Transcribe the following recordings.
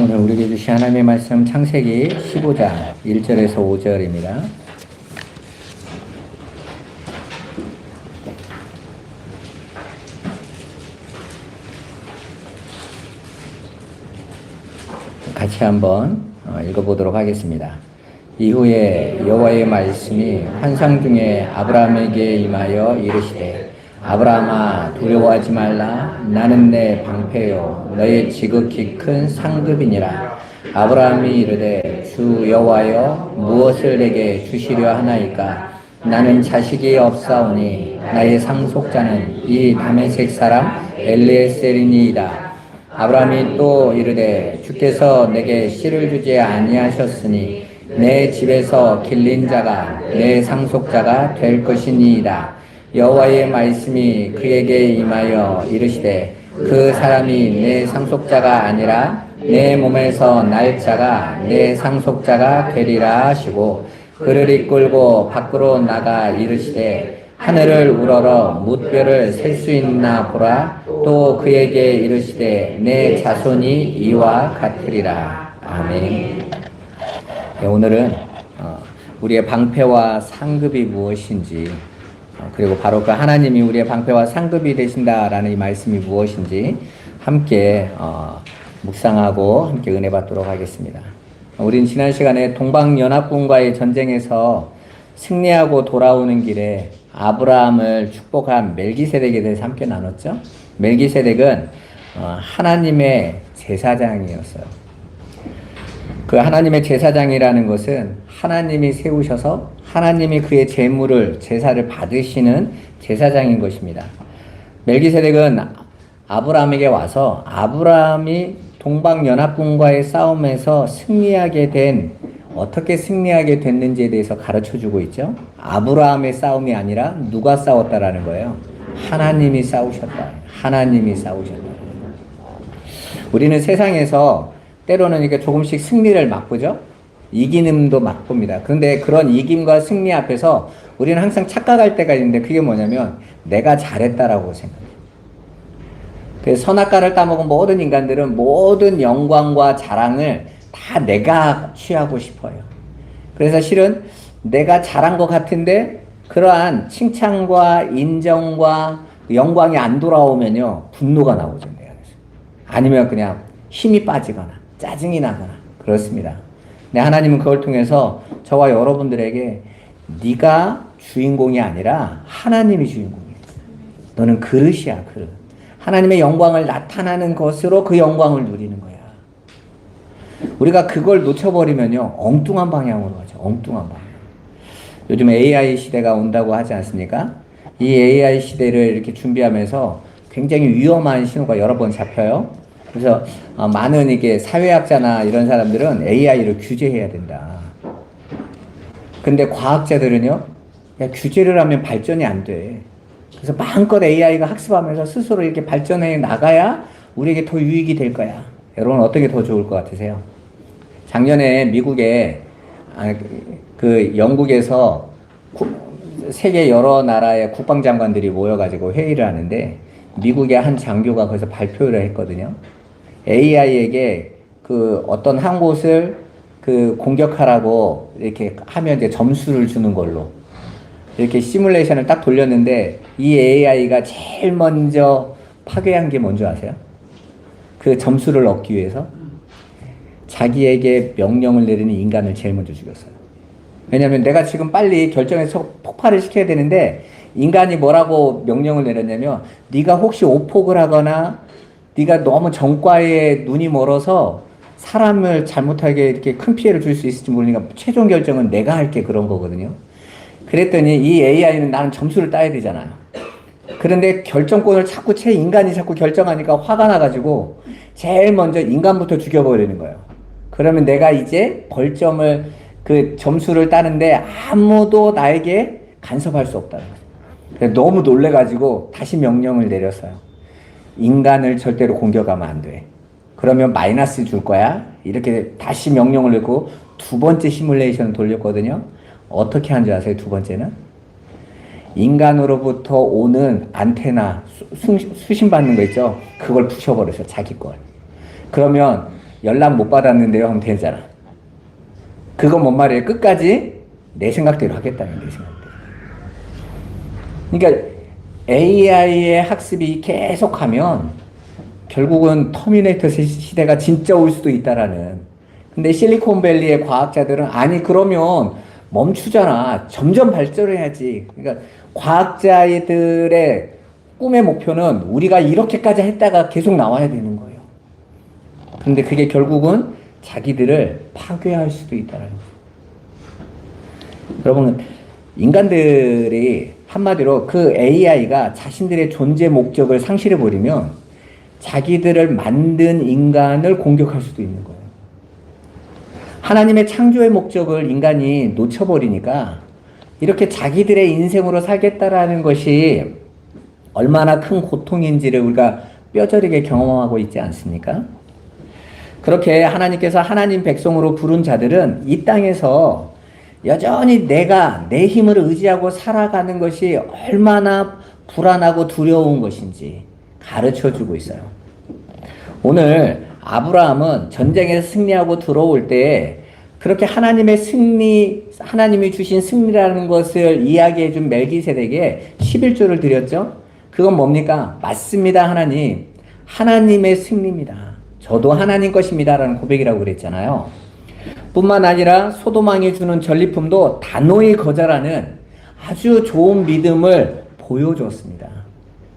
오늘 우리에게 주신 하나님의 말씀 창세기 15장 1절에서 5절입니다. 같이 한번 읽어보도록 하겠습니다. 이후에 여호와의 말씀이 환상 중에 아브라함에게 임하여 이르시되 아브라함아 두려워하지 말라. 나는 내 방패요 너의 지극히 큰 상급이니라. 아브라함이 이르되 주 여호와여 무엇을 내게 주시려 하나이까. 나는 자식이 없사오니 나의 상속자는 이 다메섹 사람 엘리에셀이니이다. 아브라함이 또 이르되 주께서 내게 씨를 주지 아니하셨으니 내 집에서 길린 자가 내 상속자가 될 것이니이다. 여호와의 말씀이 그에게 임하여 이르시되 그 사람이 내 상속자가 아니라 내 몸에서 날 자가 내 상속자가 되리라 하시고 그를 이끌고 밖으로 나가 이르시되 하늘을 우러러 뭇별을 셀 수 있나 보라. 또 그에게 이르시되 내 자손이 이와 같으리라. 아멘. 네, 오늘은 우리의 방패와 상급이 무엇인지, 그리고 바로 그 하나님이 우리의 방패와 상급이 되신다라는 이 말씀이 무엇인지 함께 묵상하고 함께 은혜 받도록 하겠습니다. 우린 지난 시간에 동방연합군과의 전쟁에서 승리하고 돌아오는 길에 아브라함을 축복한 멜기세덱에 대해서 함께 나눴죠. 멜기세덱은 하나님의 제사장이었어요. 그 하나님의 제사장이라는 것은 하나님이 세우셔서 하나님이 그의 제물을 제사를 받으시는 제사장인 것입니다. 멜기세덱은 아브라함에게 와서 아브라함이 동방연합군과의 싸움에서 어떻게 승리하게 됐는지에 대해서 가르쳐주고 있죠. 아브라함의 싸움이 아니라 누가 싸웠다라는 거예요. 하나님이 싸우셨다. 하나님이 싸우셨다. 우리는 세상에서 때로는 이렇게 조금씩 승리를 맛보죠. 이기는도 맛봅니다. 그런데 그런 이김과 승리 앞에서 우리는 항상 착각할 때가 있는데 그게 뭐냐면 내가 잘했다라고 생각해요. 그래서 선악과를 따먹은 모든 인간들은 모든 영광과 자랑을 다 내가 취하고 싶어요. 그래서 실은 내가 잘한 것 같은데 그러한 칭찬과 인정과 영광이 안 돌아오면요 분노가 나오죠. 아니면 그냥 힘이 빠지거나 짜증이 나거나 그렇습니다. 근데 하나님은 그걸 통해서 저와 여러분들에게 네가 주인공이 아니라 하나님이 주인공이야. 너는 그릇이야, 그릇. 하나님의 영광을 나타나는 것으로 그 영광을 누리는 거야. 우리가 그걸 놓쳐버리면요 엉뚱한 방향으로 가죠. 엉뚱한 방향. 요즘 AI 시대가 온다고 하지 않습니까? 이 AI 시대를 이렇게 준비하면서 굉장히 위험한 신호가 여러 번 잡혀요. 그래서 많은 이게 사회학자나 이런 사람들은 AI를 규제해야 된다. 근데 과학자들은요, 규제를 하면 발전이 안 돼. 그래서 마음껏 AI가 학습하면서 스스로 이렇게 발전해 나가야 우리에게 더 유익이 될 거야. 여러분 어떤 게 더 좋을 것 같으세요? 작년에 미국에 영국에서 세계 여러 나라의 국방장관들이 모여가지고 회의를 하는데 미국의 한 장교가 거기서 발표를 했거든요. AI에게 어떤 한 곳을 공격하라고 이렇게 하면 이제 점수를 주는 걸로 이렇게 시뮬레이션을 딱 돌렸는데 이 AI가 제일 먼저 파괴한 게 뭔지 아세요? 그 점수를 얻기 위해서 자기에게 명령을 내리는 인간을 제일 먼저 죽였어요. 왜냐면 내가 지금 빨리 결정해서 폭발을 시켜야 되는데 인간이 뭐라고 명령을 내렸냐면 네가 혹시 오폭을 하거나 네가 너무 정과에 눈이 멀어서 사람을 잘못하게 이렇게 큰 피해를 줄 수 있을지 모르니까 최종 결정은 내가 할게 그런 거거든요. 그랬더니 이 AI는 나는 점수를 따야 되잖아요. 그런데 결정권을 인간이 자꾸 결정하니까 화가 나가지고 제일 먼저 인간부터 죽여버리는 거예요. 그러면 내가 이제 벌점을 점수를 따는데 아무도 나에게 간섭할 수 없다는 거죠. 너무 놀래가지고 다시 명령을 내렸어요. 인간을 절대로 공격하면 안 돼. 그러면 마이너스 줄 거야. 이렇게 다시 명령을 내고 두 번째 시뮬레이션을 돌렸거든요. 어떻게 한 줄 아세요? 두 번째는? 인간으로부터 오는 안테나 수신 받는 거 있죠? 그걸 부셔버렸어요. 자기 걸. 그러면 연락 못 받았는데요 하면 되잖아. 그건 뭔 말이에요? 끝까지 내 생각대로 하겠다는 내 생각대로. 그러니까 AI의 학습이 계속하면 결국은 터미네이터 시대가 진짜 올 수도 있다라는. 근데 실리콘밸리의 과학자들은 아니 그러면 멈추잖아. 점점 발전해야지. 그러니까 과학자들의 꿈의 목표는 우리가 이렇게까지 했다가 계속 나와야 되는 거예요. 그런데 그게 결국은 자기들을 파괴할 수도 있다는 거예요. 여러분, 인간들이 한마디로 그 AI가 자신들의 존재 목적을 상실해버리면 자기들을 만든 인간을 공격할 수도 있는 거예요. 하나님의 창조의 목적을 인간이 놓쳐버리니까 이렇게 자기들의 인생으로 살겠다라는 것이 얼마나 큰 고통인지를 우리가 뼈저리게 경험하고 있지 않습니까? 그렇게 하나님께서 하나님 백성으로 부른 자들은 이 땅에서 여전히 내가 내 힘을 의지하고 살아가는 것이 얼마나 불안하고 두려운 것인지 가르쳐주고 있어요. 오늘 아브라함은 전쟁에서 승리하고 들어올 때 그렇게 하나님의 승리, 하나님이 주신 승리라는 것을 이야기해 준 멜기세덱에게 11조를 드렸죠. 그건 뭡니까? 맞습니다, 하나님. 하나님의 승리입니다. 저도 하나님 것입니다. 라는 고백이라고 그랬잖아요. 뿐만 아니라 소도망이 주는 전리품도 단호히 거절하는 아주 좋은 믿음을 보여줬습니다.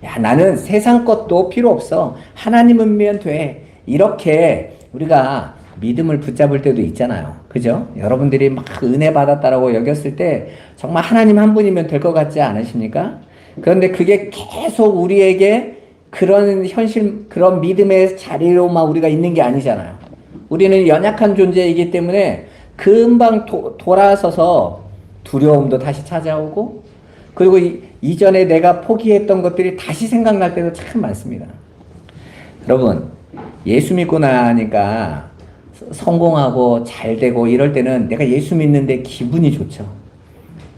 야, 나는 세상 것도 필요 없어. 하나님이면 돼. 이렇게 우리가 믿음을 붙잡을 때도 있잖아요. 그죠? 여러분들이 막 은혜 받았다라고 여겼을 때 정말 하나님 한 분이면 될 것 같지 않으십니까? 그런데 그게 계속 우리에게 그런 현실, 그런 믿음의 자리로만 우리가 있는 게 아니잖아요. 우리는 연약한 존재이기 때문에 금방 돌아서서 두려움도 다시 찾아오고, 그리고 이전에 내가 포기했던 것들이 다시 생각날 때도 참 많습니다. 여러분, 예수 믿고 나니까 성공하고 잘 되고 이럴 때는 내가 예수 믿는데 기분이 좋죠.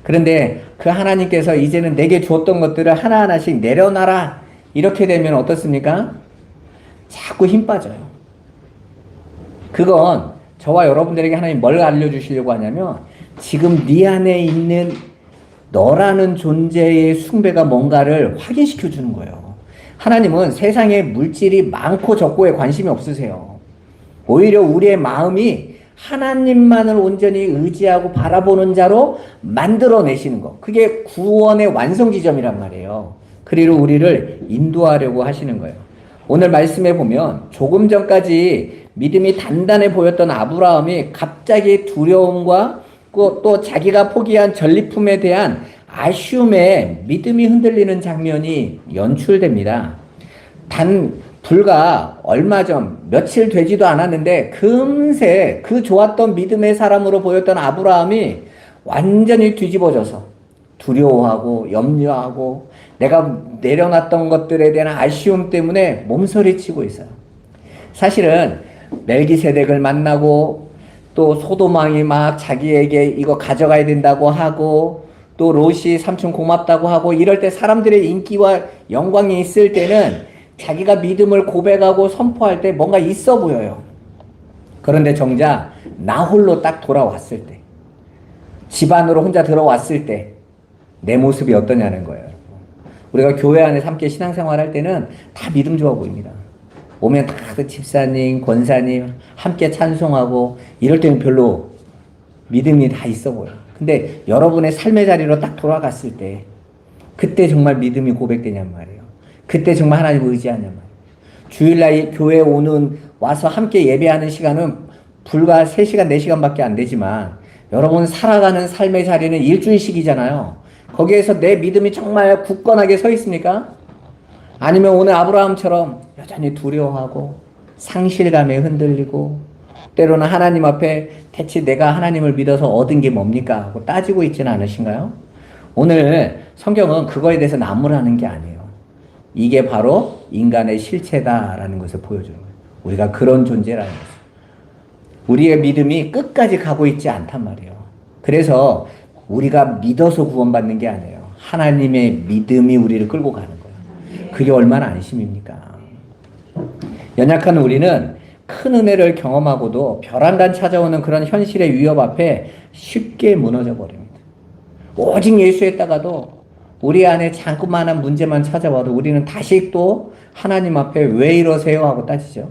그런데 그 하나님께서 이제는 내게 주었던 것들을 하나하나씩 내려놔라. 이렇게 되면 어떻습니까? 자꾸 힘 빠져요. 그건 저와 여러분들에게 하나님 뭘 알려주시려고 하냐면 지금 네 안에 있는 너라는 존재의 숭배가 뭔가를 확인시켜 주는 거예요. 하나님은 세상에 물질이 많고 적고에 관심이 없으세요. 오히려 우리의 마음이 하나님만을 온전히 의지하고 바라보는 자로 만들어내시는 것. 그게 구원의 완성 지점이란 말이에요. 그리로 우리를 인도하려고 하시는 거예요. 오늘 말씀에 보면 조금 전까지 믿음이 단단해 보였던 아브라함이 갑자기 두려움과 또 자기가 포기한 전리품에 대한 아쉬움에 믿음이 흔들리는 장면이 연출됩니다. 불과 얼마 전, 며칠 되지도 않았는데 금세 그 좋았던 믿음의 사람으로 보였던 아브라함이 완전히 뒤집어져서 두려워하고 염려하고 내가 내려놨던 것들에 대한 아쉬움 때문에 몸서리치고 있어요. 사실은 멜기세덱을 만나고 또 소도망이 막 자기에게 이거 가져가야 된다고 하고 또 롯이 삼촌 고맙다고 하고 이럴 때 사람들의 인기와 영광이 있을 때는 자기가 믿음을 고백하고 선포할 때 뭔가 있어 보여요. 그런데 정작 나 홀로 딱 돌아왔을 때, 집안으로 혼자 들어왔을 때 내 모습이 어떠냐는 거예요. 우리가 교회 안에서 함께 신앙생활 할 때는 다 믿음 좋아 보입니다. 오면 다 그 집사님, 권사님 함께 찬송하고 이럴 때는 별로 믿음이 다 있어 보여요. 근데 여러분의 삶의 자리로 딱 돌아갔을 때 그때 정말 믿음이 고백되냔 말이에요. 그때 정말 하나님을 의지하냔 말이에요. 주일날 교회에 와서 함께 예배하는 시간은 불과 3시간, 4시간밖에 안 되지만 여러분 살아가는 삶의 자리는 일주일씩이잖아요. 거기에서 내 믿음이 정말 굳건하게 서 있습니까? 아니면 오늘 아브라함처럼 여전히 두려워하고 상실감에 흔들리고 때로는 하나님 앞에 대체 내가 하나님을 믿어서 얻은 게 뭡니까? 하고 따지고 있지는 않으신가요? 오늘 성경은 그거에 대해서 나무라는 게 아니에요. 이게 바로 인간의 실체다라는 것을 보여주는 거예요. 우리가 그런 존재라는 거죠. 우리의 믿음이 끝까지 가고 있지 않단 말이에요. 그래서 우리가 믿어서 구원받는 게 아니에요. 하나님의 믿음이 우리를 끌고 가는 거예요. 그게 얼마나 안심입니까? 연약한 우리는 큰 은혜를 경험하고도 벼랑간 찾아오는 그런 현실의 위협 앞에 쉽게 무너져 버립니다. 오직 예수했다가도 우리 안에 자꾸만한 문제만 찾아와도 우리는 다시 또 하나님 앞에 왜 이러세요 하고 따지죠.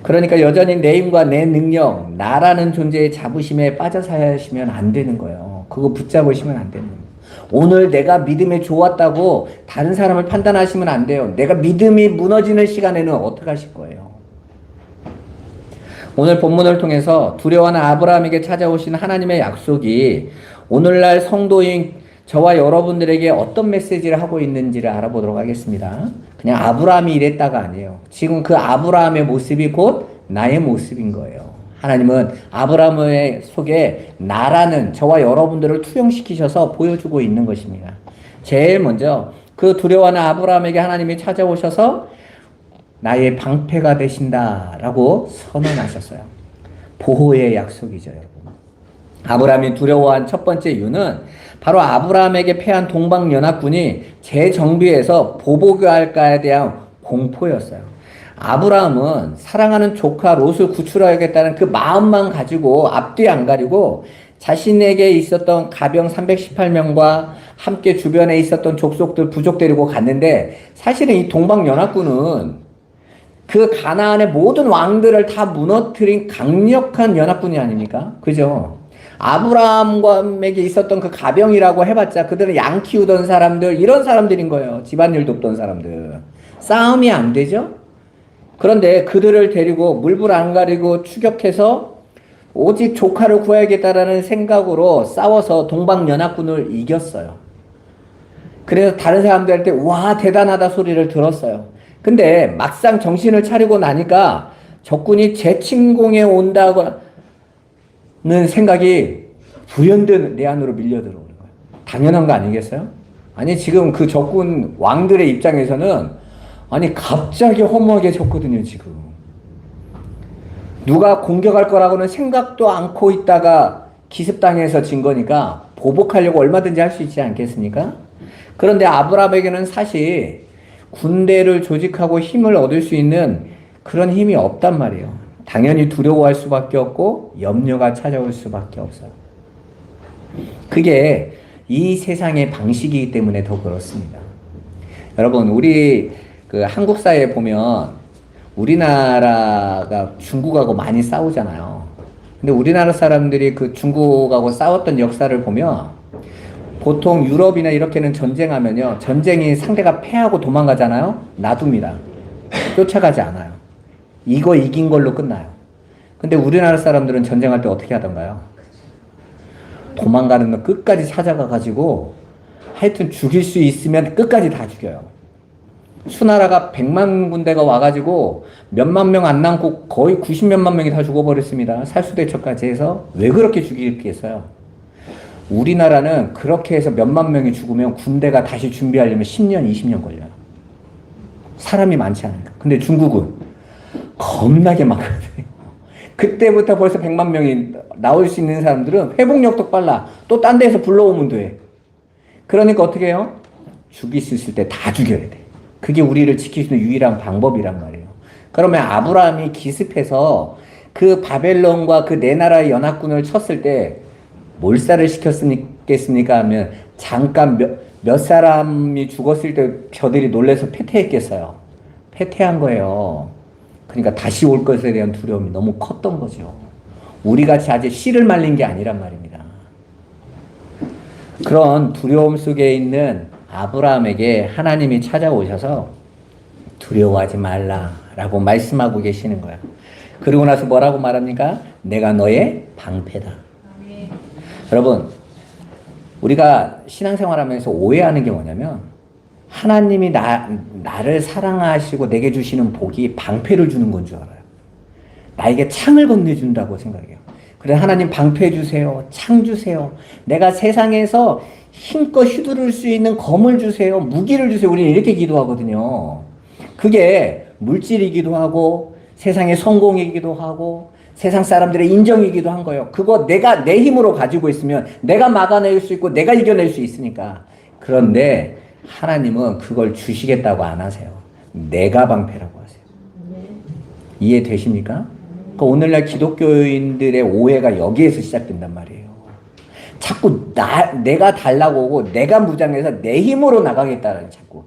그러니까 여전히 내 힘과 내 능력, 나라는 존재의 자부심에 빠져 사시면 안 되는 거예요. 그거 붙잡으시면 안 되는 거예요. 오늘 내가 믿음에 좋았다고 다른 사람을 판단하시면 안 돼요. 내가 믿음이 무너지는 시간에는 어떻게 하실 거예요? 오늘 본문을 통해서 두려워하는 아브라함에게 찾아오신 하나님의 약속이 오늘날 성도인 저와 여러분들에게 어떤 메시지를 하고 있는지를 알아보도록 하겠습니다. 그냥 아브라함이 이랬다가 아니에요. 지금 그 아브라함의 모습이 곧 나의 모습인 거예요. 하나님은 아브라함의 속에 나라는 저와 여러분들을 투영시키셔서 보여주고 있는 것입니다. 제일 먼저 그 두려워하는 아브라함에게 하나님이 찾아오셔서 나의 방패가 되신다라고 선언하셨어요. 보호의 약속이죠, 여러분. 아브라함이 두려워한 첫 번째 이유는 바로 아브라함에게 패한 동방연합군이 재정비해서 보복할까에 대한 공포였어요. 아브라함은 사랑하는 조카 롯을 구출하겠다는 그 마음만 가지고 앞뒤 안 가리고 자신에게 있었던 가병 318명과 함께 주변에 있었던 족속들 부족 데리고 갔는데 사실은 이 동방연합군은 그 가나안의 모든 왕들을 다 무너뜨린 강력한 연합군이 아닙니까? 그죠? 아브라함에게 있었던 그 가병이라고 해봤자 그들은 양 키우던 사람들, 이런 사람들인 거예요. 집안일 돕던 사람들. 싸움이 안 되죠? 그런데 그들을 데리고 물불 안 가리고 추격해서 오직 조카를 구해야겠다라는 생각으로 싸워서 동방연합군을 이겼어요. 그래서 다른 사람들한테 와 대단하다 소리를 들었어요. 근데 막상 정신을 차리고 나니까 적군이 재침공해 온다는 생각이 불현듯 내 안으로 밀려 들어오는 거예요. 당연한 거 아니겠어요? 아니 지금 그 적군 왕들의 입장에서는 아니 갑자기 허무하게 졌거든요. 지금 누가 공격할 거라고는 생각도 않고 있다가 기습당해서 진 거니까 보복하려고 얼마든지 할 수 있지 않겠습니까? 그런데 아브라함에게는 사실 군대를 조직하고 힘을 얻을 수 있는 그런 힘이 없단 말이에요. 당연히 두려워할 수밖에 없고 염려가 찾아올 수밖에 없어요. 그게 이 세상의 방식이기 때문에 더 그렇습니다. 여러분, 우리 그 한국 사회에 보면 우리나라가 중국하고 많이 싸우잖아요. 근데 우리나라 사람들이 그 중국하고 싸웠던 역사를 보면 보통 유럽이나 이렇게는 전쟁하면요. 전쟁이 상대가 패하고 도망가잖아요. 놔둡니다. 쫓아가지 않아요. 이거 이긴 걸로 끝나요. 근데 우리나라 사람들은 전쟁할 때 어떻게 하던가요? 도망가는 거 끝까지 찾아가가지고 하여튼 죽일 수 있으면 끝까지 다 죽여요. 수나라가 100만 군대가 와가지고 몇만 명 안 남고 거의 90몇만 명이 다 죽어버렸습니다. 살수대첩까지 해서 왜 그렇게 죽이겠어요? 우리나라는 그렇게 해서 몇만 명이 죽으면 군대가 다시 준비하려면 10년, 20년 걸려요. 사람이 많지 않으니까. 근데 중국은 겁나게 많거든요. 그때부터 벌써 100만 명이 나올 수 있는 사람들은 회복력도 빨라. 또 딴 데서 불러오면 돼. 그러니까 어떻게 해요? 죽일 수 있을 때 다 죽여야 돼. 그게 우리를 지킬 수 있는 유일한 방법이란 말이에요. 그러면 아브라함이 기습해서 그 바벨론과 그 네 나라의 연합군을 쳤을 때 몰살을 시켰겠습니까? 하면 잠깐 몇 사람이 죽었을 때 저들이 놀라서 패퇴했겠어요. 패퇴한 거예요. 그러니까 다시 올 것에 대한 두려움이 너무 컸던 거죠. 우리같이 아직 씨를 말린 게 아니란 말입니다. 그런 두려움 속에 있는 아브라함에게 하나님이 찾아오셔서 두려워하지 말라라고 말씀하고 계시는 거예요. 그리고 나서 뭐라고 말합니까? 내가 너의 방패다. 여러분, 우리가 신앙생활하면서 오해하는 게 뭐냐면 하나님이 나를 사랑하시고 내게 주시는 복이 방패를 주는 건 줄 알아요. 나에게 창을 건네준다고 생각해요. 그래 하나님 방패 주세요. 창 주세요. 내가 세상에서 힘껏 휘두를 수 있는 검을 주세요. 무기를 주세요. 우리는 이렇게 기도하거든요. 그게 물질이기도 하고 세상의 성공이기도 하고 세상 사람들의 인정이기도 한 거예요. 그거 내가 내 힘으로 가지고 있으면 내가 막아낼 수 있고 내가 이겨낼 수 있으니까. 그런데 하나님은 그걸 주시겠다고 안 하세요. 내가 방패라고 하세요. 이해되십니까? 그러니까 오늘날 기독교인들의 오해가 여기에서 시작된단 말이에요. 자꾸 내가 달라고 오고 내가 무장해서 내 힘으로 나가겠다는 자꾸.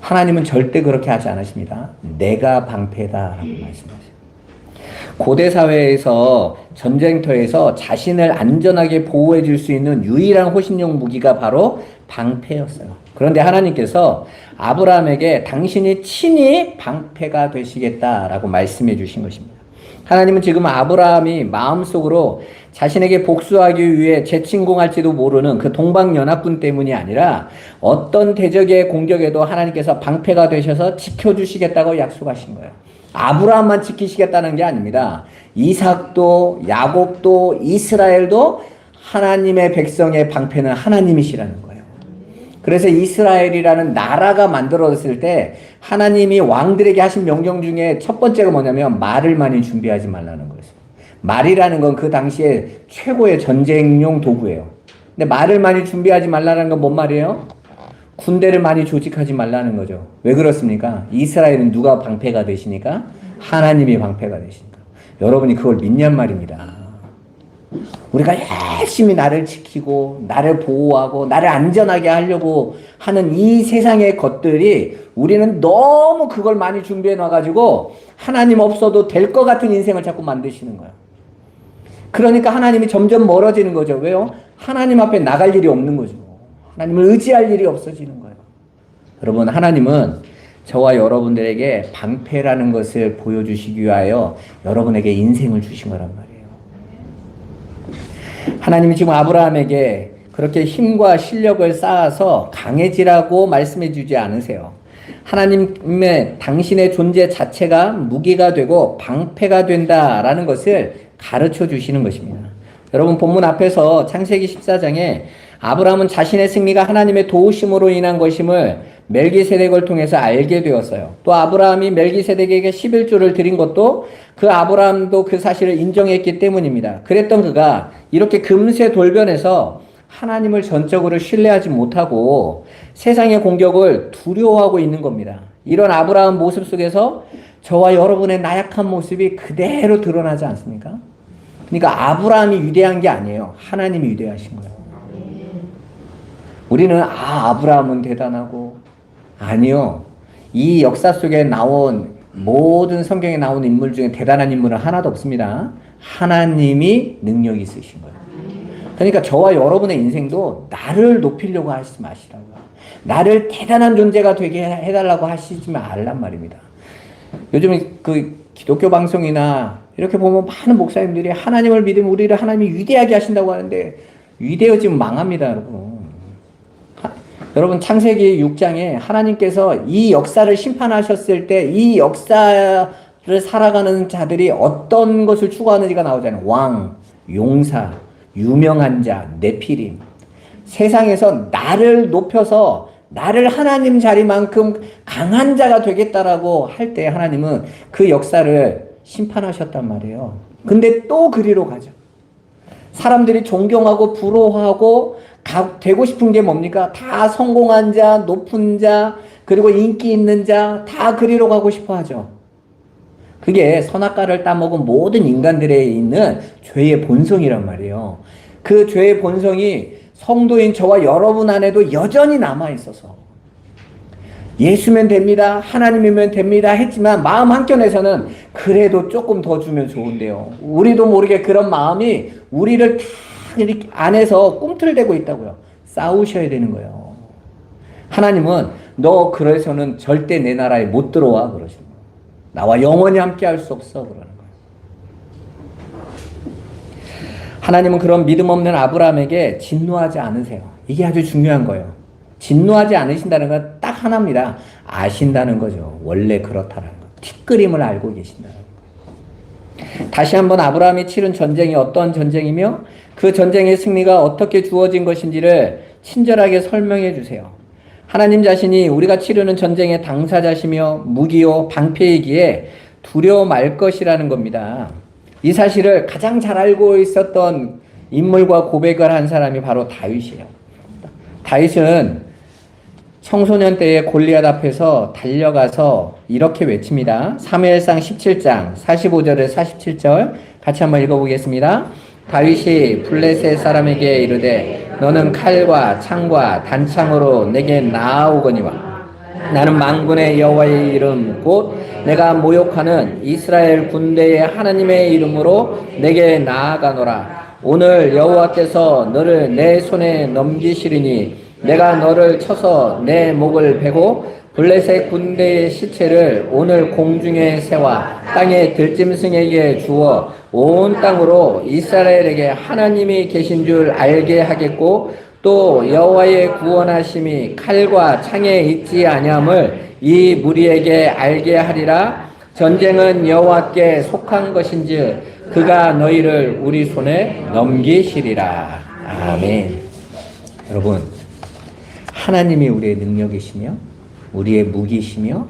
하나님은 절대 그렇게 하지 않으십니다. 내가 방패다라고 말씀하세요. 고대 사회에서 전쟁터에서 자신을 안전하게 보호해 줄 수 있는 유일한 호신용 무기가 바로 방패였어요. 그런데 하나님께서 아브라함에게 당신이 친히 방패가 되시겠다라고 말씀해 주신 것입니다. 하나님은 지금 아브라함이 마음속으로 자신에게 복수하기 위해 재침공할지도 모르는 그 동방연합군 때문이 아니라 어떤 대적의 공격에도 하나님께서 방패가 되셔서 지켜주시겠다고 약속하신 거예요. 아브라함만 지키시겠다는 게 아닙니다. 이삭도 야곱도 이스라엘도 하나님의 백성의 방패는 하나님이시라는 거예요. 그래서 이스라엘이라는 나라가 만들어졌을 때 하나님이 왕들에게 하신 명령 중에 첫 번째가 뭐냐면 말을 많이 준비하지 말라는 거예요. 말이라는 건 그 당시에 최고의 전쟁용 도구예요. 근데 말을 많이 준비하지 말라는 건 뭔 말이에요? 군대를 많이 조직하지 말라는 거죠. 왜 그렇습니까? 이스라엘은 누가 방패가 되시니까? 하나님이 방패가 되시니까. 여러분이 그걸 믿냔 말입니다. 우리가 열심히 나를 지키고 나를 보호하고 나를 안전하게 하려고 하는 이 세상의 것들이 우리는 너무 그걸 많이 준비해 놔가지고 하나님 없어도 될 것 같은 인생을 자꾸 만드시는 거예요. 그러니까 하나님이 점점 멀어지는 거죠. 왜요? 하나님 앞에 나갈 일이 없는 거죠. 하나님을 의지할 일이 없어지는 거예요. 여러분, 하나님은 저와 여러분들에게 방패라는 것을 보여주시기 위하여 여러분에게 인생을 주신 거란 말이에요. 하나님이 지금 아브라함에게 그렇게 힘과 실력을 쌓아서 강해지라고 말씀해 주지 않으세요. 하나님의 당신의 존재 자체가 무기가 되고 방패가 된다라는 것을 가르쳐 주시는 것입니다. 여러분, 본문 앞에서 창세기 14장에 아브라함은 자신의 승리가 하나님의 도우심으로 인한 것임을 멜기세덱을 통해서 알게 되었어요. 또 아브라함이 멜기세덱에게 11조를 드린 것도 그 아브라함도 그 사실을 인정했기 때문입니다. 그랬던 그가 이렇게 금세 돌변해서 하나님을 전적으로 신뢰하지 못하고 세상의 공격을 두려워하고 있는 겁니다. 이런 아브라함 모습 속에서 저와 여러분의 나약한 모습이 그대로 드러나지 않습니까? 그러니까 아브라함이 위대한 게 아니에요. 하나님이 위대하신 거예요. 우리는 아브라함은 대단하고, 아니요. 이 역사 속에 나온 모든 성경에 나온 인물 중에 대단한 인물은 하나도 없습니다. 하나님이 능력이 있으신 거예요. 그러니까 저와 여러분의 인생도 나를 높이려고 하시지 마시라고요. 나를 대단한 존재가 되게 해달라고 하시지 말란 말입니다. 요즘 그 기독교 방송이나 이렇게 보면 많은 목사님들이 하나님을 믿으면 우리를 하나님이 위대하게 하신다고 하는데 위대해지면 망합니다, 여러분. 여러분, 창세기 6장에 하나님께서 이 역사를 심판하셨을 때 이 역사를 살아가는 자들이 어떤 것을 추구하는지가 나오잖아요. 왕, 용사, 유명한 자, 네피림. 세상에서 나를 높여서 나를 하나님 자리만큼 강한 자가 되겠다라고 할 때 하나님은 그 역사를 심판하셨단 말이에요. 근데 또 그리로 가죠. 사람들이 존경하고 부러워하고 되고 싶은 게 뭡니까? 다 성공한 자, 높은 자, 그리고 인기 있는 자, 다 그리로 가고 싶어 하죠. 그게 선악과를 따먹은 모든 인간들에 있는 죄의 본성이란 말이에요. 그 죄의 본성이 성도인 저와 여러분 안에도 여전히 남아있어서 예수면 됩니다, 하나님이면 됩니다 했지만 마음 한켠에서는 그래도 조금 더 주면 좋은데요. 우리도 모르게 그런 마음이 우리를 다 이렇게 안에서 꿈틀대고 있다고요. 싸우셔야 되는 거예요. 하나님은 너 그래서는 절대 내 나라에 못 들어와 그러시는 거예요. 나와 영원히 함께 할 수 없어 그러는 거예요. 하나님은 그런 믿음 없는 아브라함에게 진노하지 않으세요. 이게 아주 중요한 거예요. 진노하지 않으신다는 건 딱 하나입니다. 아신다는 거죠. 원래 그렇다는 거. 뒷그림을 알고 계신다는 거. 다시 한번 아브라함이 치른 전쟁이 어떤 전쟁이며 그 전쟁의 승리가 어떻게 주어진 것인지를 친절하게 설명해 주세요. 하나님 자신이 우리가 치르는 전쟁의 당사자시며 무기요 방패이기에 두려워 말 것이라는 겁니다. 이 사실을 가장 잘 알고 있었던 인물과 고백을 한 사람이 바로 다윗이에요. 다윗은 청소년 때에 골리앗 앞에서 달려가서 이렇게 외칩니다. 사무엘상 17장 45절에 47절 같이 한번 읽어보겠습니다. 다윗이 블레셋 사람에게 이르되 너는 칼과 창과 단창으로 내게 나아오거니와 나는 만군의 여호와의 이름 곧 내가 모욕하는 이스라엘 군대의 하나님의 이름으로 내게 나아가노라. 오늘 여호와께서 너를 내 손에 넘기시리니 내가 너를 쳐서 내 목을 베고 블레셋 군대의 시체를 오늘 공중에 세워 땅의 들짐승에게 주어 온 땅으로 이스라엘에게 하나님이 계신 줄 알게 하겠고 또 여호와의 구원하심이 칼과 창에 있지 아니함을 이 무리에게 알게 하리라. 전쟁은 여호와께 속한 것인즉 그가 너희를 우리 손에 넘기시리라. 아멘. 여러분, 하나님이 우리의 능력이시며 우리의 무기시며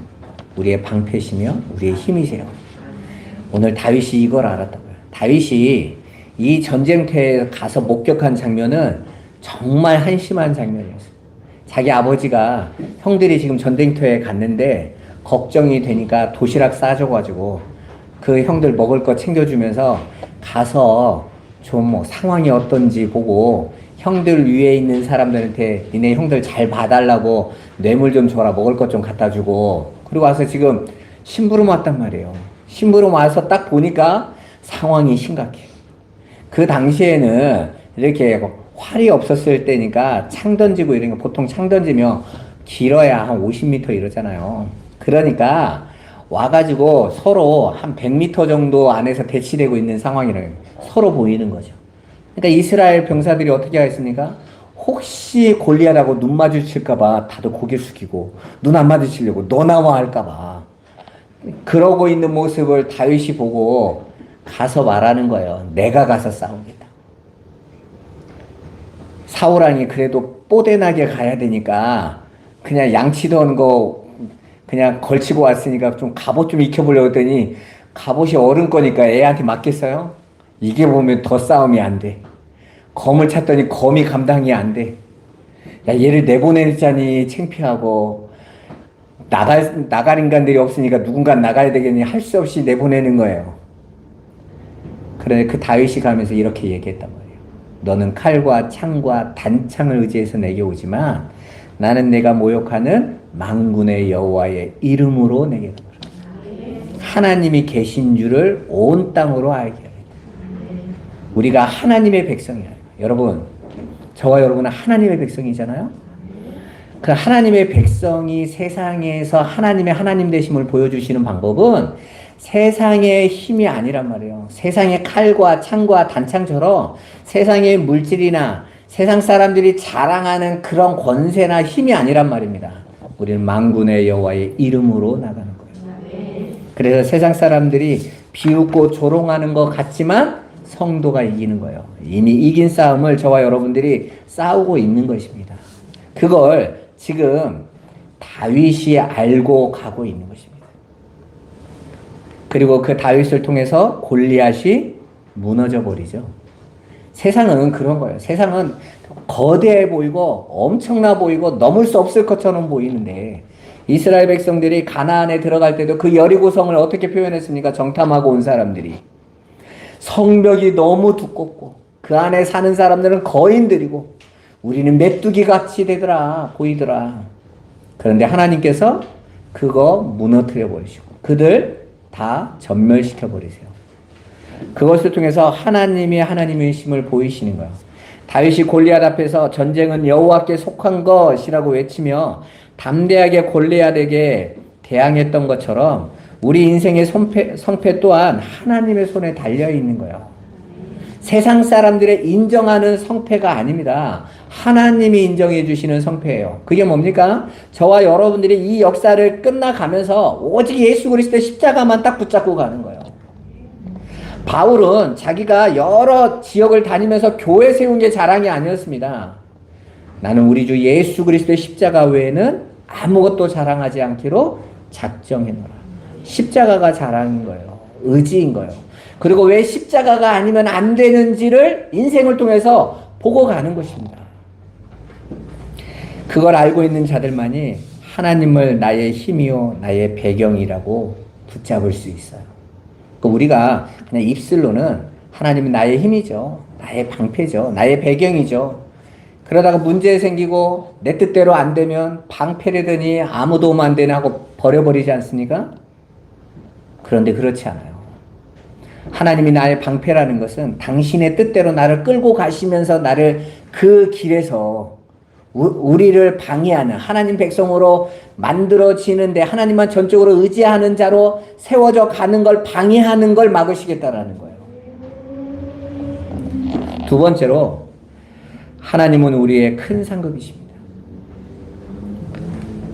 우리의 방패시며 우리의 힘이세요. 오늘 다윗이 이걸 알았다고요. 다윗이 이 전쟁터에 가서 목격한 장면은 정말 한심한 장면이었어요. 자기 아버지가 형들이 지금 전쟁터에 갔는데 걱정이 되니까 도시락 싸줘가지고 그 형들 먹을 거 챙겨주면서 가서 좀 뭐 상황이 어떤지 보고 형들 위에 있는 사람들한테 니네 형들 잘 봐달라고 뇌물 좀 줘라, 먹을 것 좀 갖다 주고, 그리고 와서 지금 심부름 왔단 말이에요. 심부름 와서 딱 보니까 상황이 심각해. 그 당시에는 이렇게 활이 없었을 때니까 창 던지고 이런 거, 보통 창 던지면 길어야 한 50m 이러잖아요. 그러니까 와가지고 서로 한 100m 정도 안에서 대치되고 있는 상황이라는 거예요. 서로 보이는 거죠. 그러니까 이스라엘 병사들이 어떻게 하겠습니까? 혹시 골리앗하고 눈 마주칠까봐 다들 고개 숙이고 눈 안 마주치려고 너 나와 할까봐 그러고 있는 모습을 다윗이 보고 가서 말하는 거예요. 내가 가서 싸우겠다. 사울왕이 그래도 뽀대나게 가야 되니까 그냥 양치던 거 그냥 걸치고 왔으니까 좀 갑옷 좀 익혀보려고 했더니 갑옷이 어른 거니까 애한테 맡겠어요? 이게 보면 더 싸움이 안 돼. 검을 찾더니 검이 감당이 안 돼. 야, 얘를 내보내자니 창피하고 나갈 인간들이 없으니까 누군가 나가야 되겠니 할 수 없이 내보내는 거예요. 그런데 그 다윗이 가면서 이렇게 얘기했단 말이에요. 너는 칼과 창과 단창을 의지해서 내게 오지만 나는 내가 모욕하는 만군의 여호와의 이름으로 내게 오라. 하나님이 계신 줄을 온 땅으로 알게 하겠다. 우리가 하나님의 백성이에요. 여러분, 저와 여러분은 하나님의 백성이잖아요. 그 하나님의 백성이 세상에서 하나님의 하나님 되심을 보여주시는 방법은 세상의 힘이 아니란 말이에요. 세상의 칼과 창과 단창처럼 세상의 물질이나 세상 사람들이 자랑하는 그런 권세나 힘이 아니란 말입니다. 우리는 만군의 여호와의 이름으로 나가는 거예요. 그래서 세상 사람들이 비웃고 조롱하는 것 같지만 성도가 이기는 거예요. 이미 이긴 싸움을 저와 여러분들이 싸우고 있는 것입니다. 그걸 지금 다윗이 알고 가고 있는 것입니다. 그리고 그 다윗을 통해서 골리앗이 무너져 버리죠. 세상은 그런 거예요. 세상은 거대해 보이고 엄청나 보이고 넘을 수 없을 것처럼 보이는데 이스라엘 백성들이 가나안에 들어갈 때도 그 여리고성을 어떻게 표현했습니까? 정탐하고 온 사람들이 성벽이 너무 두껍고 그 안에 사는 사람들은 거인들이고 우리는 메뚜기 같이 보이더라. 그런데 하나님께서 그거 무너뜨려 버리시고 그들 다 전멸시켜 버리세요. 그것을 통해서 하나님이 하나님의 힘을 보이시는 거예요. 다윗이 골리앗 앞에서 전쟁은 여호와께 속한 것이라고 외치며 담대하게 골리앗에게 대항했던 것처럼 우리 인생의 성패 또한 하나님의 손에 달려 있는 거예요. 세상 사람들의 인정하는 성패가 아닙니다. 하나님이 인정해 주시는 성패예요. 그게 뭡니까? 저와 여러분들이 이 역사를 끝나가면서 오직 예수 그리스도의 십자가만 딱 붙잡고 가는 거예요. 바울은 자기가 여러 지역을 다니면서 교회 세운 게 자랑이 아니었습니다. 나는 우리 주 예수 그리스도의 십자가 외에는 아무것도 자랑하지 않기로 작정해놓으라. 십자가가 자랑인 거예요. 의지인 거예요. 그리고 왜 십자가가 아니면 안 되는지를 인생을 통해서 보고 가는 것입니다. 그걸 알고 있는 자들만이 하나님을 나의 힘이요 나의 배경이라고 붙잡을 수 있어요. 우리가 그냥 입술로는 하나님은 나의 힘이죠, 나의 방패죠, 나의 배경이죠. 그러다가 문제 생기고 내 뜻대로 안 되면 방패라더니 아무 도움 안 되나 하고 버려버리지 않습니까? 그런데 그렇지 않아요. 하나님이 나의 방패라는 것은 당신의 뜻대로 나를 끌고 가시면서 나를 그 길에서 우리를 방해하는, 하나님 백성으로 만들어지는데 하나님만 전적으로 의지하는 자로 세워져 가는 걸 방해하는 걸 막으시겠다라는 거예요. 두 번째로, 하나님은 우리의 큰 상급이십니다.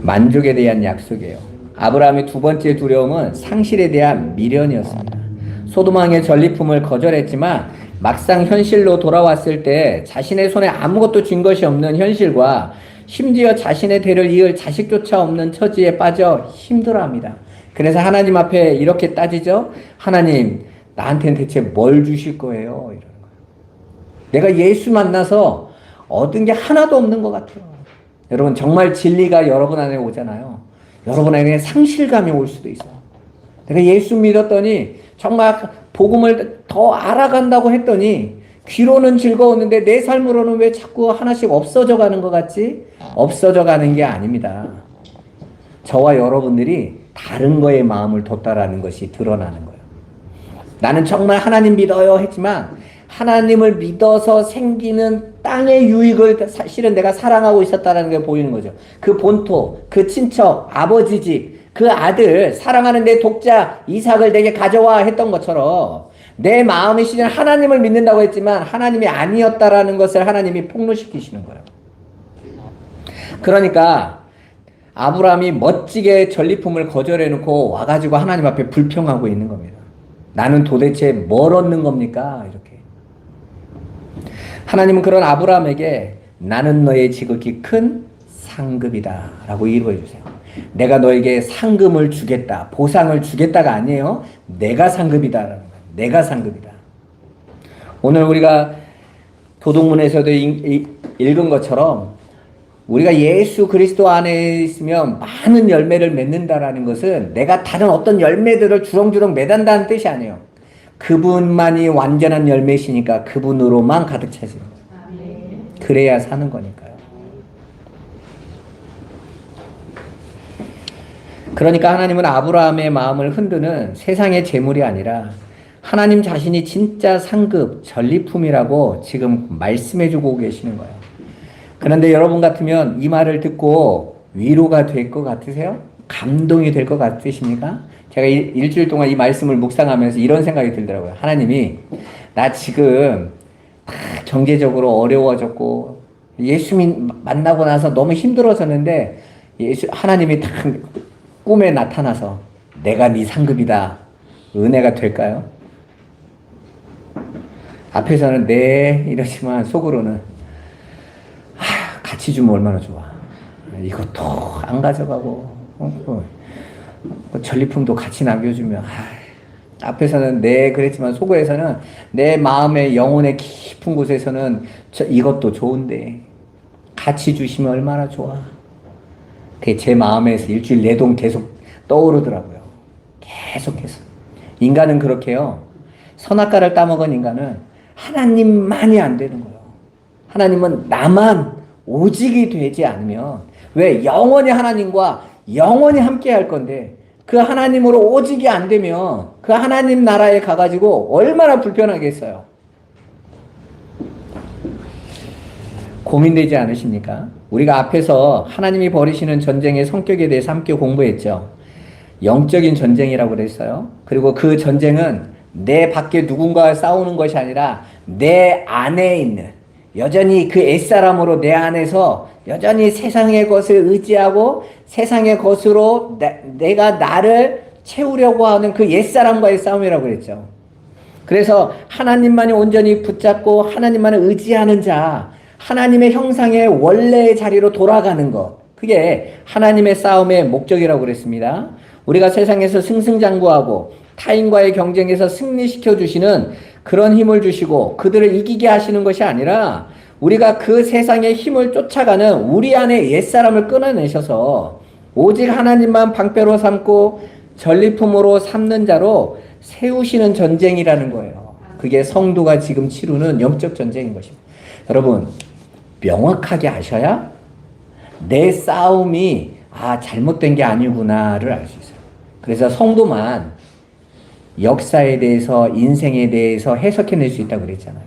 만족에 대한 약속이에요. 아브라함의 두 번째 두려움은 상실에 대한 미련이었습니다. 소돔왕의 전리품을 거절했지만 막상 현실로 돌아왔을 때 자신의 손에 아무것도 쥔 것이 없는 현실과 심지어 자신의 대를 이을 자식조차 없는 처지에 빠져 힘들어합니다. 그래서 하나님 앞에 이렇게 따지죠. 하나님, 나한테는 대체 뭘 주실 거예요? 이러는 거예요. 내가 예수 만나서 얻은 게 하나도 없는 것 같아요. 여러분, 정말 진리가 여러분 안에 오잖아요. 여러분 안에 상실감이 올 수도 있어요. 내가 예수 믿었더니 정말 복음을 더 알아간다고 했더니 귀로는 즐거웠는데 내 삶으로는 왜 자꾸 하나씩 없어져 가는 것 같지? 없어져 가는 게 아닙니다. 저와 여러분들이 다른 거에 마음을 뒀다라는 것이 드러나는 거예요. 나는 정말 하나님 믿어요 했지만 하나님을 믿어서 생기는 땅의 유익을 사실은 내가 사랑하고 있었다는 게 보이는 거죠. 그 본토, 그 친척, 아버지 집, 그 아들, 사랑하는 내 독자 이삭을 내게 가져와 했던 것처럼 내 마음의 시즌 하나님을 믿는다고 했지만 하나님이 아니었다라는 것을 하나님이 폭로시키시는 거예요. 그러니까 아브라함이 멋지게 전리품을 거절해놓고 와가지고 하나님 앞에 불평하고 있는 겁니다. 나는 도대체 뭘 얻는 겁니까? 이렇게. 하나님은 그런 아브라함에게 나는 너의 지극히 큰 상급이다 라고 이루어 주세요. 내가 너에게 상금을 주겠다, 보상을 주겠다가 아니에요. 내가 상급이다라는 거예요. 내가 상급이다. 오늘 우리가 도둑문에서도 읽은 것처럼 우리가 예수 그리스도 안에 있으면 많은 열매를 맺는다라는 것은 내가 다른 어떤 열매들을 주렁주렁 매단다는 뜻이 아니에요. 그분만이 완전한 열매시니까 그분으로만 가득 차지는 거예요. 그래야 사는 거니까요. 그러니까 하나님은 아브라함의 마음을 흔드는 세상의 재물이 아니라 하나님 자신이 진짜 상급, 전리품이라고 지금 말씀해주고 계시는 거예요. 그런데 여러분 같으면 이 말을 듣고 위로가 될 것 같으세요? 감동이 될 것 같으십니까? 제가 일주일 동안 이 말씀을 묵상하면서 이런 생각이 들더라고요. 하나님이 나 지금 경제적으로 어려워졌고 예수 만나고 나서 너무 힘들어졌는데 하나님이 딱 꿈에 나타나서 내가 네 상급이다. 은혜가 될까요? 앞에서는 네 이러지만 속으로는 같이 주면 얼마나 좋아. 이것도 안 가져가고 전리품도 같이 남겨주면 앞에서는 네 그랬지만 속에서는 내 마음의 영혼의 깊은 곳에서는 이것도 좋은데 같이 주시면 얼마나 좋아. 그게 제 마음에서 일주일 내동 계속 떠오르더라고요. 계속해서. 인간은 그렇게요. 선악과를 따먹은 인간은 하나님만이 안 되는 거예요. 하나님은 나만 오직이 되지 않으면 왜 영원히 하나님과 영원히 함께 할 건데 그 하나님으로 오직이 안 되면 그 하나님 나라에 가가지고 얼마나 불편하겠어요. 고민되지 않으십니까? 우리가 앞에서 하나님이 벌이시는 전쟁의 성격에 대해서 함께 공부했죠. 영적인 전쟁이라고 그랬어요. 그리고 그 전쟁은 내 밖에 누군가와 싸우는 것이 아니라 내 안에 있는 여전히 그 옛사람으로 내 안에서 여전히 세상의 것을 의지하고 세상의 것으로 내가 나를 채우려고 하는 그 옛사람과의 싸움이라고 그랬죠. 그래서 하나님만이 온전히 붙잡고 하나님만을 의지하는 자, 하나님의 형상의 원래의 자리로 돌아가는 것, 그게 하나님의 싸움의 목적이라고 그랬습니다. 우리가 세상에서 승승장구하고 타인과의 경쟁에서 승리시켜 주시는 그런 힘을 주시고 그들을 이기게 하시는 것이 아니라 우리가 그 세상의 힘을 쫓아가는 우리 안에 옛사람을 끊어내셔서 오직 하나님만 방패로 삼고 전리품으로 삼는 자로 세우시는 전쟁이라는 거예요. 그게 성도가 지금 치르는 영적 전쟁인 것입니다. 여러분, 명확하게 아셔야 내 싸움이 잘못된 게 아니구나를 알 수 있어요. 그래서 성도만 역사에 대해서, 인생에 대해서 해석해낼 수 있다고 그랬잖아요.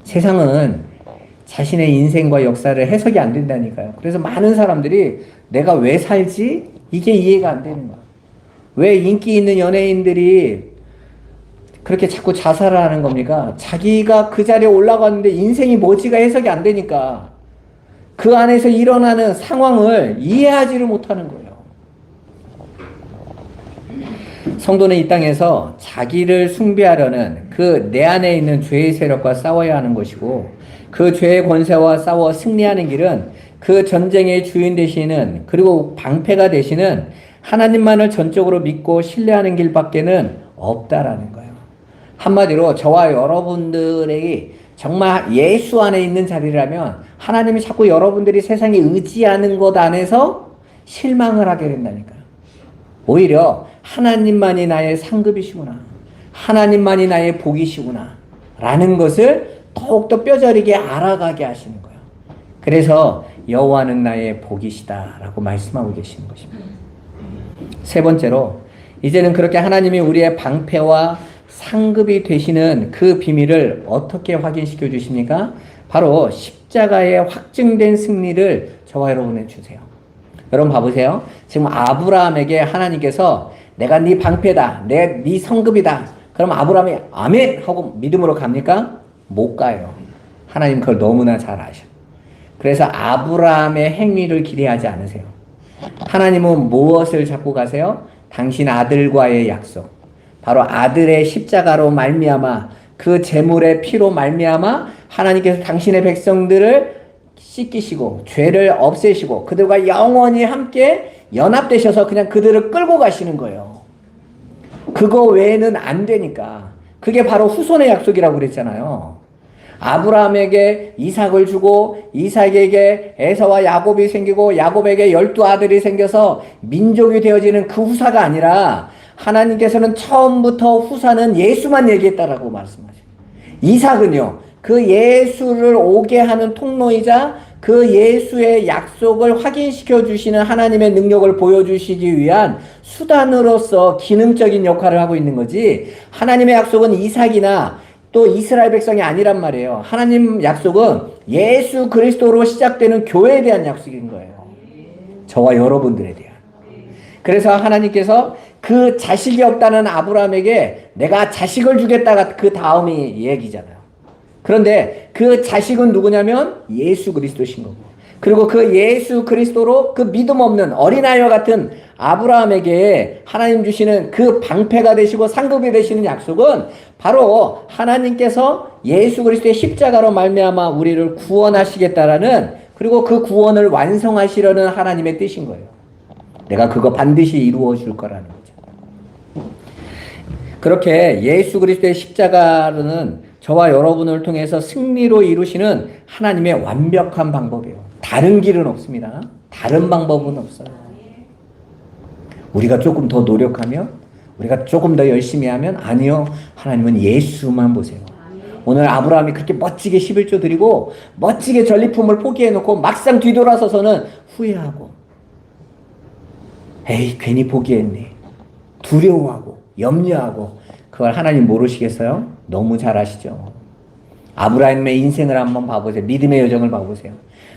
세상은 자신의 인생과 역사를 해석이 안 된다니까요. 그래서 많은 사람들이 내가 왜 살지? 이게 이해가 안 되는 거야. 왜 인기 있는 연예인들이 그렇게 자꾸 자살을 하는 겁니까? 자기가 그 자리에 올라갔는데 인생이 뭐지가 해석이 안 되니까 그 안에서 일어나는 상황을 이해하지를 못하는 거예요. 성도는 이 땅에서 자기를 숭배하려는 그 내 안에 있는 죄의 세력과 싸워야 하는 것이고, 그 죄의 권세와 싸워 승리하는 길은 그 전쟁의 주인 되시는, 그리고 방패가 되시는 하나님만을 전적으로 믿고 신뢰하는 길밖에는 없다라는 거예요. 한마디로 저와 여러분들이 정말 예수 안에 있는 자리라면 하나님이 자꾸 여러분들이 세상에 의지하는 것 안에서 실망을 하게 된다니까요. 오히려 하나님만이 나의 상급이시구나, 하나님만이 나의 복이시구나 라는 것을 더욱더 뼈저리게 알아가게 하시는 거예요. 그래서 여호와는 나의 복이시다 라고 말씀하고 계시는 것입니다. 세 번째로, 이제는 그렇게 하나님이 우리의 방패와 상급이 되시는 그 비밀을 어떻게 확인시켜 주십니까? 바로 십자가의 확증된 승리를 저와 여러분에 주세요. 여러분 봐보세요. 지금 아브라함에게 하나님께서 내가 네 방패다, 네 성급이다. 그럼 아브라함이 아멘 하고 믿음으로 갑니까? 못 가요. 하나님 그걸 너무나 잘 아셔. 그래서 아브라함의 행위를 기대하지 않으세요. 하나님은 무엇을 잡고 가세요? 당신 아들과의 약속. 바로 아들의 십자가로 말미암아, 그 제물의 피로 말미암아 하나님께서 당신의 백성들을 씻기시고 죄를 없애시고 그들과 영원히 함께 연합되셔서 그냥 그들을 끌고 가시는 거예요. 그거 외에는 안 되니까. 그게 바로 후손의 약속이라고 그랬잖아요. 아브라함에게 이삭을 주고 이삭에게 에서와 야곱이 생기고 야곱에게 12아들이 생겨서 민족이 되어지는 그 후사가 아니라 하나님께서는 처음부터 후사는 예수만 얘기했다라고 말씀하세요. 이삭은요, 그 예수를 오게 하는 통로이자 그 예수의 약속을 확인시켜 주시는 하나님의 능력을 보여주시기 위한 수단으로서 기능적인 역할을 하고 있는 거지, 하나님의 약속은 이삭이나 또 이스라엘 백성이 아니란 말이에요. 하나님 약속은 예수 그리스도로 시작되는 교회에 대한 약속인 거예요. 저와 여러분들에 대한. 그래서 하나님께서 그 자식이 없다는 아브라함에게 내가 자식을 주겠다가 그 다음이 얘기잖아요. 그런데 그 자식은 누구냐면 예수 그리스도신 거고, 그리고 그 예수 그리스도로 그 믿음 없는 어린아이와 같은 아브라함에게 하나님 주시는 그 방패가 되시고 상급이 되시는 약속은 바로 하나님께서 예수 그리스도의 십자가로 말미암아 우리를 구원하시겠다라는, 그리고 그 구원을 완성하시려는 하나님의 뜻인 거예요. 내가 그거 반드시 이루어 줄 거라는 거죠. 그렇게 예수 그리스도의 십자가는 저와 여러분을 통해서 승리로 이루시는 하나님의 완벽한 방법이에요. 다른 길은 없습니다. 다른 방법은 없어요. 우리가 조금 더 노력하면, 우리가 조금 더 열심히 하면, 아니요, 하나님은 예수만 보세요. 오늘 아브라함이 그렇게 멋지게 11조 드리고 멋지게 전리품을 포기해놓고 막상 뒤돌아서서는 후회하고, 에이 괜히 포기했네, 두려워하고 염려하고, 그걸 하나님 모르시겠어요? 너무 잘 아시죠. 아브라함의 인생을 한번 봐보세요. 믿음의 여정을 봐보세요.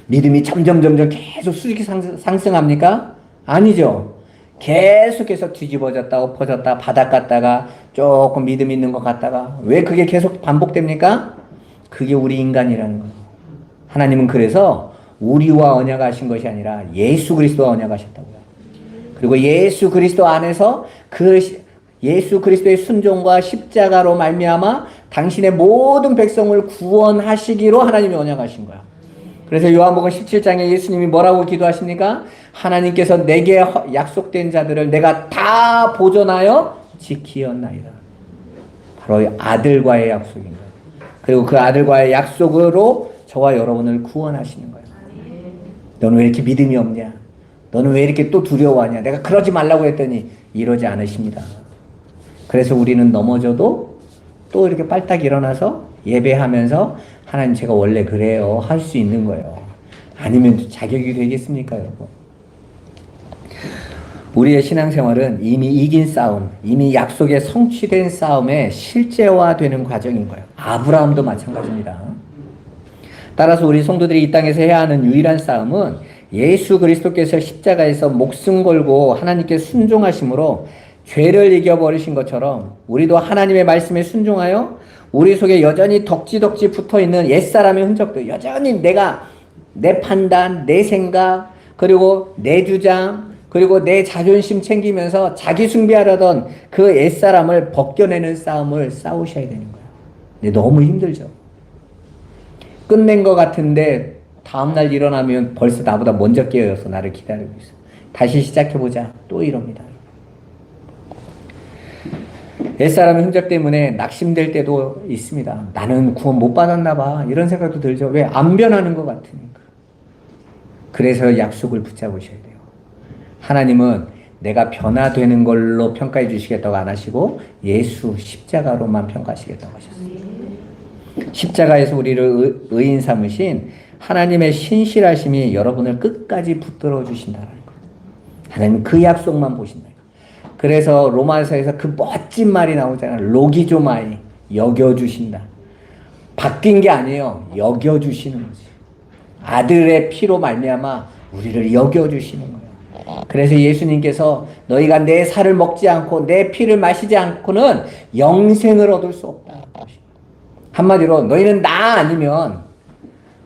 믿음이 점점 계속 수직이 상승합니까? 아니죠. 계속해서 뒤집어졌다 엎어졌다 바닥 갔다가 조금 믿음 있는 것 같다가, 왜 그게 계속 반복됩니까? 그게 우리 인간이라는 거예요. 하나님은 그래서 우리와 언약하신 것이 아니라 예수 그리스도와 언약하셨다고요. 그리고 예수 그리스도 안에서 그 예수 그리스도의 순종과 십자가로 말미암아 당신의 모든 백성을 구원하시기로 하나님이 언약하신 거야. 그래서 요한복음 17장에 예수님이 뭐라고 기도하십니까? 하나님께서 내게 약속된 자들을 내가 다 보존하여 지키었나이다. 바로 아들과의 약속인 거예요. 그리고 그 아들과의 약속으로 저와 여러분을 구원하시는 거예요. 너는 왜 이렇게 믿음이 없냐? 너는 왜 이렇게 또 두려워하냐? 내가 그러지 말라고 했더니 이러지 않으십니다. 그래서 우리는 넘어져도 또 이렇게 빨딱 일어나서 예배하면서 하나님 제가 원래 그래요 할 수 있는 거예요. 아니면 자격이 되겠습니까, 여러분? 우리의 신앙생활은 이미 이긴 싸움, 이미 약속에 성취된 싸움의 실제화되는 과정인 거예요. 아브라함도 마찬가지입니다. 따라서 우리 성도들이 이 땅에서 해야 하는 유일한 싸움은 예수 그리스도께서 십자가에서 목숨 걸고 하나님께 순종하심으로 죄를 이겨버리신 것처럼 우리도 하나님의 말씀에 순종하여 우리 속에 여전히 덕지덕지 붙어있는 옛사람의 흔적도 여전히 내 판단, 내 생각, 그리고 내 주장, 그리고 내 자존심 챙기면서 자기 숭배하려던 그 옛사람을 벗겨내는 싸움을 싸우셔야 되는 거예요. 근데 너무 힘들죠. 끝낸 것 같은데 다음날 일어나면 벌써 나보다 먼저 깨어서 나를 기다리고 있어. 다시 시작해보자. 또 이럽니다. 옛사람의 흔적 때문에 낙심될 때도 있습니다. 나는 구원 못 받았나 봐. 이런 생각도 들죠. 왜? 안 변하는 것 같으니까. 그래서 약속을 붙잡으셔야 돼요. 하나님은 내가 변화되는 걸로 평가해 주시겠다고 안 하시고 예수 십자가로만 평가하시겠다고 하셨어요. 십자가에서 우리를 의인 삼으신 하나님의 신실하심이 여러분을 끝까지 붙들어 주신다는 거예요. 하나님은 그 약속만 보신다. 그래서 로마서에서 그 멋진 말이 나오잖아요. 로기조마이, 여겨주신다. 바뀐 게 아니에요. 여겨주시는 거지. 아들의 피로 말미암아 우리를 여겨주시는 거예요. 그래서 예수님께서 너희가 내 살을 먹지 않고 내 피를 마시지 않고는 영생을 얻을 수 없다. 한마디로 너희는 나 아니면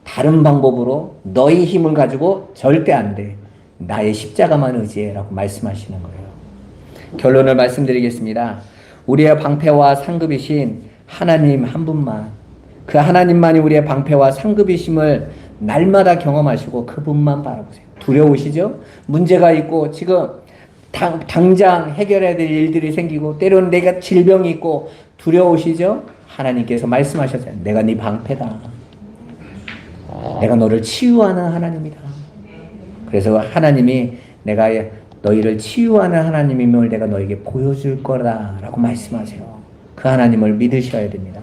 다른 방법으로 너희 힘을 가지고 절대 안 돼. 나의 십자가만 의지해라고 말씀하시는 거예요. 결론을 말씀드리겠습니다. 우리의 방패와 상급이신 하나님 한 분만, 그 하나님만이 우리의 방패와 상급이심을 날마다 경험하시고 그분만 바라보세요. 두려우시죠? 문제가 있고 지금 당장 해결해야 될 일들이 생기고 때로는 내가 질병이 있고 두려우시죠? 하나님께서 말씀하셨잖아요. 내가 네 방패다. 내가 너를 치유하는 하나님이다. 그래서 하나님이 내가 너희를 치유하는 하나님임을 내가 너에게 보여줄 거다라고 말씀하세요. 그 하나님을 믿으셔야 됩니다.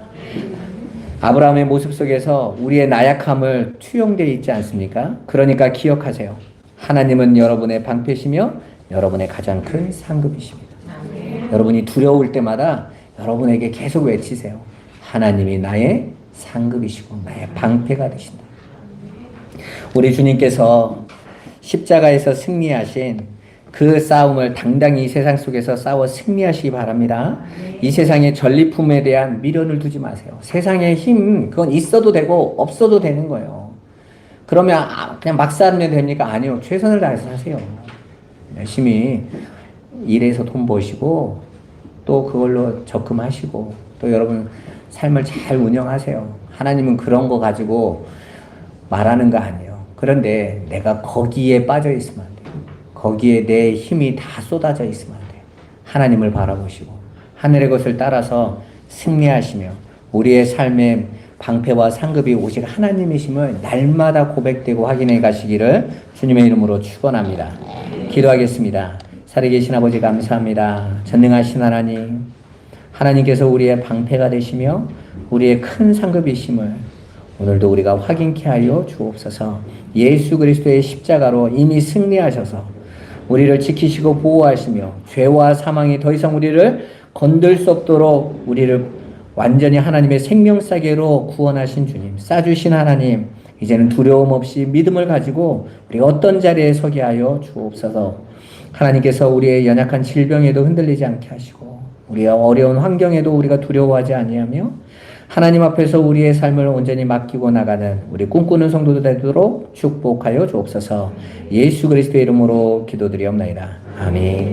아브라함의 모습 속에서 우리의 나약함을 투영되어 있지 않습니까? 그러니까 기억하세요. 하나님은 여러분의 방패시며 여러분의 가장 큰 상급이십니다. 여러분이 두려울 때마다 여러분에게 계속 외치세요. 하나님이 나의 상급이시고 나의 방패가 되신다. 우리 주님께서 십자가에서 승리하신 그 싸움을 당당히 이 세상 속에서 싸워 승리하시기 바랍니다. 이 세상의 전리품에 대한 미련을 두지 마세요. 세상의 힘, 그건 있어도 되고 없어도 되는 거예요. 그러면 그냥 막 살면 됩니까? 아니요. 최선을 다해서 하세요. 열심히 일해서 돈 버시고 또 그걸로 적금하시고 또 여러분 삶을 잘 운영하세요. 하나님은 그런 거 가지고 말하는 거 아니에요. 그런데 내가 거기에 빠져 있으면 안 돼요. 거기에 내 힘이 다 쏟아져 있으면 안 돼요. 하나님을 바라보시고 하늘의 것을 따라서 승리하시며 우리의 삶의 방패와 상급이 오직 하나님이심을 날마다 고백되고 확인해 가시기를 주님의 이름으로 축원합니다. 기도하겠습니다. 살아계신 아버지 감사합니다. 전능하신 하나님, 하나님께서 우리의 방패가 되시며 우리의 큰 상급이심을 오늘도 우리가 확인케 하여 주옵소서. 예수 그리스도의 십자가로 이미 승리하셔서 우리를 지키시고 보호하시며 죄와 사망이 더 이상 우리를 건들 수 없도록 우리를 완전히 하나님의 생명싸개로 구원하신 주님, 싸주신 하나님, 이제는 두려움 없이 믿음을 가지고 우리가 어떤 자리에 서게 하여 주옵소서. 하나님께서 우리의 연약한 질병에도 흔들리지 않게 하시고 우리의 어려운 환경에도 우리가 두려워하지 아니하며 하나님 앞에서 우리의 삶을 온전히 맡기고 나가는 우리 꿈꾸는 성도들 되도록 축복하여 주옵소서. 예수 그리스도의 이름으로 기도드리옵나이다. 아멘.